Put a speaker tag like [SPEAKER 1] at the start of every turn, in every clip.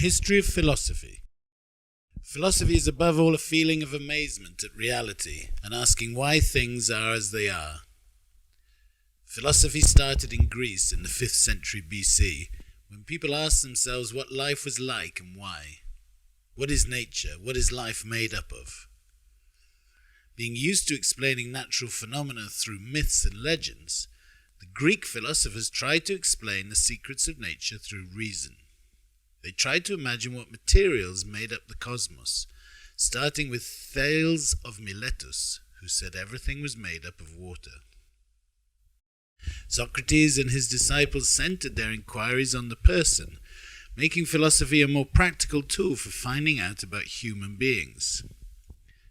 [SPEAKER 1] history of philosophy. Philosophy is above all a feeling of amazement at reality and asking why things are as they are. Philosophy started in Greece in the 5th century BC, when people asked themselves what life was like and why. What is nature? What is life made up of? Being used to explaining natural phenomena through myths and legends, the Greek philosophers tried to explain the secrets of nature through reason. They tried to imagine what materials made up the cosmos, starting with Thales of Miletus, who said everything was made up of water. Socrates and his disciples centered their inquiries on the person, making philosophy a more practical tool for finding out about human beings.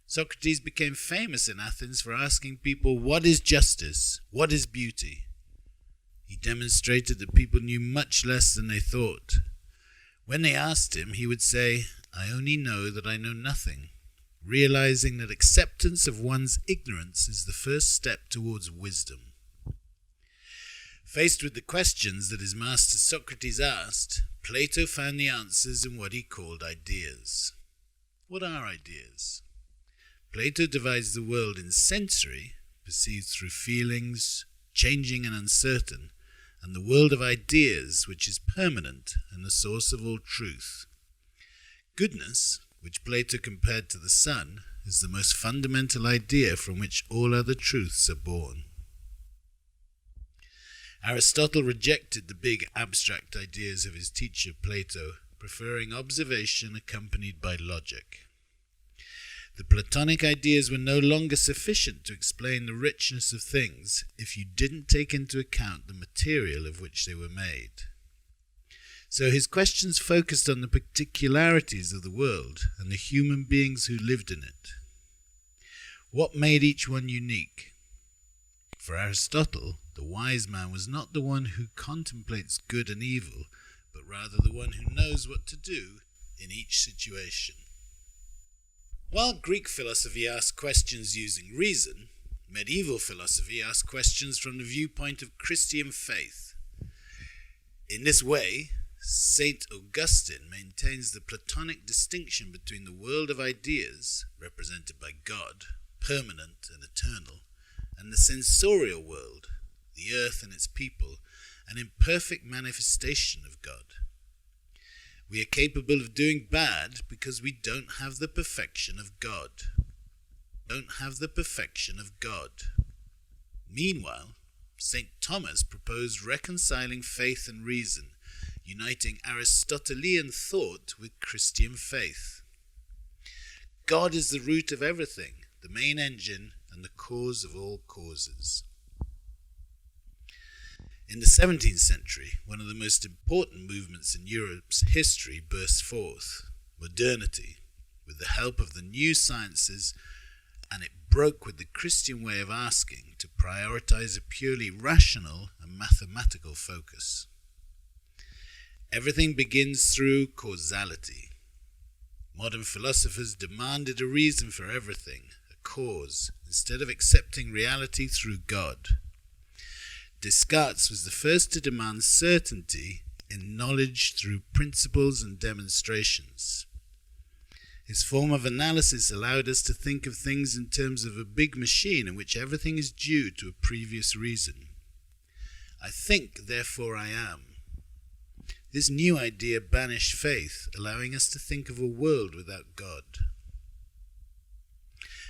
[SPEAKER 1] Socrates became famous in Athens for asking people, what is justice? What is beauty? He demonstrated that people knew much less than they thought. When they asked him, he would say, I only know that I know nothing, realizing that acceptance of one's ignorance is the first step towards wisdom. Faced with the questions that his master Socrates asked, Plato found the answers in what he called ideas. What are ideas? Plato divides the world in sensory, perceived through feelings, changing and uncertain, and the world of ideas, which is permanent and the source of all truth. Goodness, which Plato compared to the sun, is the most fundamental idea from which all other truths are born. Aristotle rejected the big abstract ideas of his teacher Plato, preferring observation accompanied by logic. The Platonic ideas were no longer sufficient to explain the richness of things if you didn't take into account the material of which they were made. So his questions focused on the particularities of the world and the human beings who lived in it. What made each one unique? For Aristotle, the wise man was not the one who contemplates good and evil, but rather the one who knows what to do in each situation. While Greek philosophy asked questions using reason, medieval philosophy asked questions from the viewpoint of Christian faith. In this way, St. Augustine maintains the Platonic distinction between the world of ideas, represented by God, permanent and eternal, and the sensorial world, the earth and its people, an imperfect manifestation of God. We are capable of doing bad because we don't have the perfection of God. Meanwhile, St. Thomas proposed reconciling faith and reason, uniting Aristotelian thought with Christian faith. God is the root of everything, the main engine, and the cause of all causes. In the 17th century, one of the most important movements in Europe's history burst forth, Modernity, with the help of the new sciences, and it broke with the Christian way of asking to prioritize a purely rational and mathematical focus. Everything begins through causality. Modern philosophers demanded a reason for everything, a cause, instead of accepting reality through God. Descartes was the first to demand certainty in knowledge through principles and demonstrations. His form of analysis allowed us to think of things in terms of a big machine in which everything is due to a previous reason. I think, therefore I am. This new idea banished faith, allowing us to think of a world without God.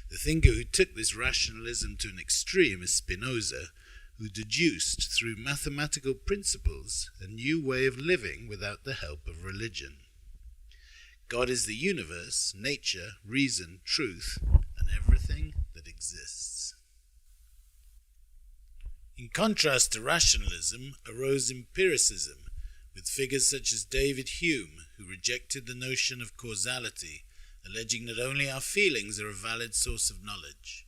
[SPEAKER 1] The thinker who took this rationalism to an extreme is Spinoza, who deduced through mathematical principles a new way of living without the help of religion. God is the universe, nature, reason, truth, and everything that exists. In contrast to rationalism arose empiricism, with figures such as David Hume, who rejected the notion of causality, alleging that only our feelings are a valid source of knowledge.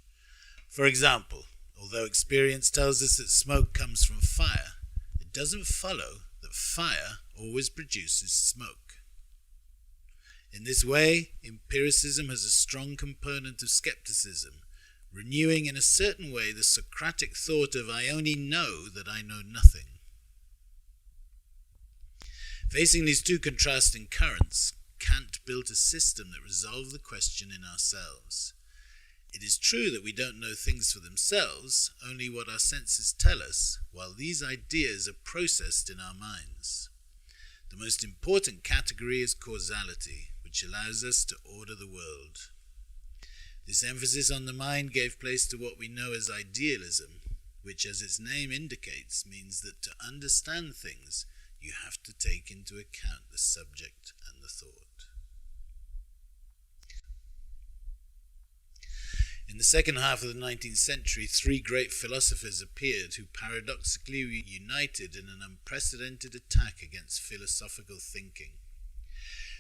[SPEAKER 1] For example, although experience tells us that smoke comes from fire, it doesn't follow that fire always produces smoke. In this way, empiricism has a strong component of skepticism, renewing in a certain way the Socratic thought of I only know that I know nothing. Facing these two contrasting currents, Kant built a system that resolved the question in ourselves. It is true that we don't know things for themselves, only what our senses tell us, while these ideas are processed in our minds. The most important category is causality, which allows us to order the world. This emphasis on the mind gave place to what we know as idealism, which, as its name indicates, means that to understand things, you have to take into account the subject and the thought. In the second half of the 19th century, three great philosophers appeared who paradoxically united in an unprecedented attack against philosophical thinking.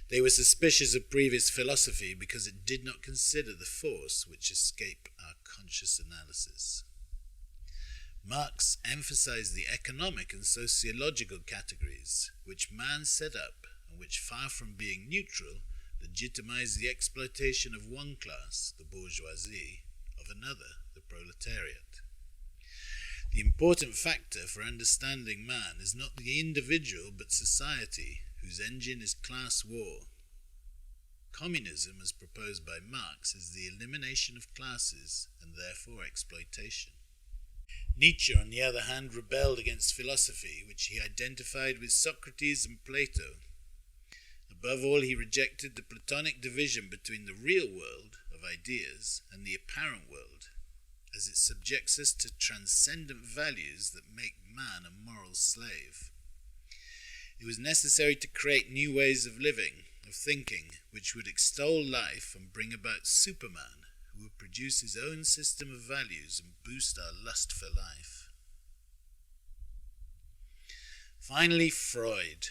[SPEAKER 1] They were suspicious of previous philosophy because it did not consider the force which escaped our conscious analysis. Marx emphasized the economic and sociological categories which man set up and which, far from being neutral, legitimized the exploitation of one class, the bourgeoisie, of another, the proletariat. The important factor for understanding man is not the individual but society, whose engine is class war. Communism, as proposed by Marx, is the elimination of classes and therefore exploitation. Nietzsche, on the other hand, rebelled against philosophy, which he identified with Socrates and Plato. Above all, he rejected the Platonic division between the real world of ideas and the apparent world, as it subjects us to transcendent values that make man a moral slave. It was necessary to create new ways of living, of thinking, which would extol life and bring about Superman, who would produce his own system of values and boost our lust for life. Finally, Freud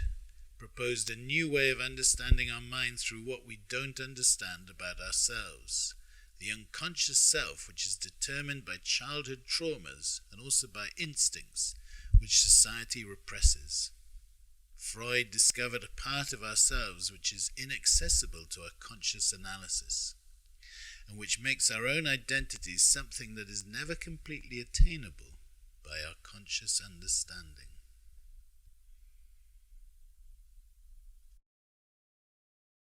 [SPEAKER 1] proposed a new way of understanding our mind through what we don't understand about ourselves, the unconscious self, which is determined by childhood traumas and also by instincts which society represses. Freud discovered a part of ourselves which is inaccessible to our conscious analysis, and which makes our own identities something that is never completely attainable by our conscious understanding.